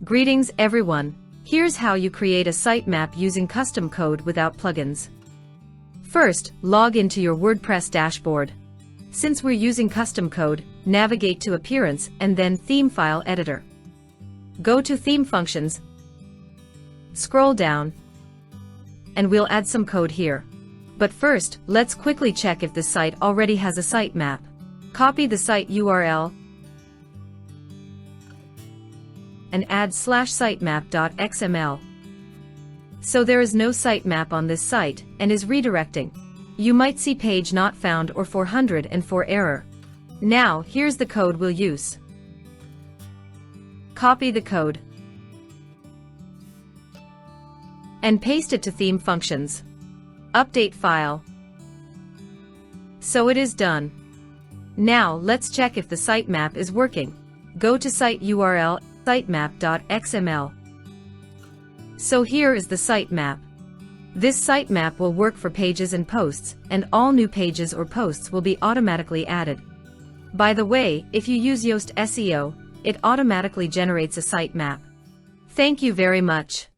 Greetings everyone. Here's how you create a sitemap using custom code without plugins. First, log into your WordPress dashboard. Since we're using custom code, navigate to Appearance and then Theme File Editor. Go to Theme Functions, scroll down, and we'll add some code here. But first, let's quickly check if this site already has a sitemap. Copy the site URL and add /sitemap.xml. So there is no sitemap on this site, and is redirecting. You might see page not found or 404 error. Now, here's the code we'll use. Copy the code and paste it to Theme Functions. Update file. So it is done. Now, let's check if the sitemap is working. Go to site URL, sitemap.xml. So here is the sitemap. This sitemap will work for pages and posts, and all new pages or posts will be automatically added. By the way, if you use Yoast SEO, it automatically generates a sitemap. Thank you very much.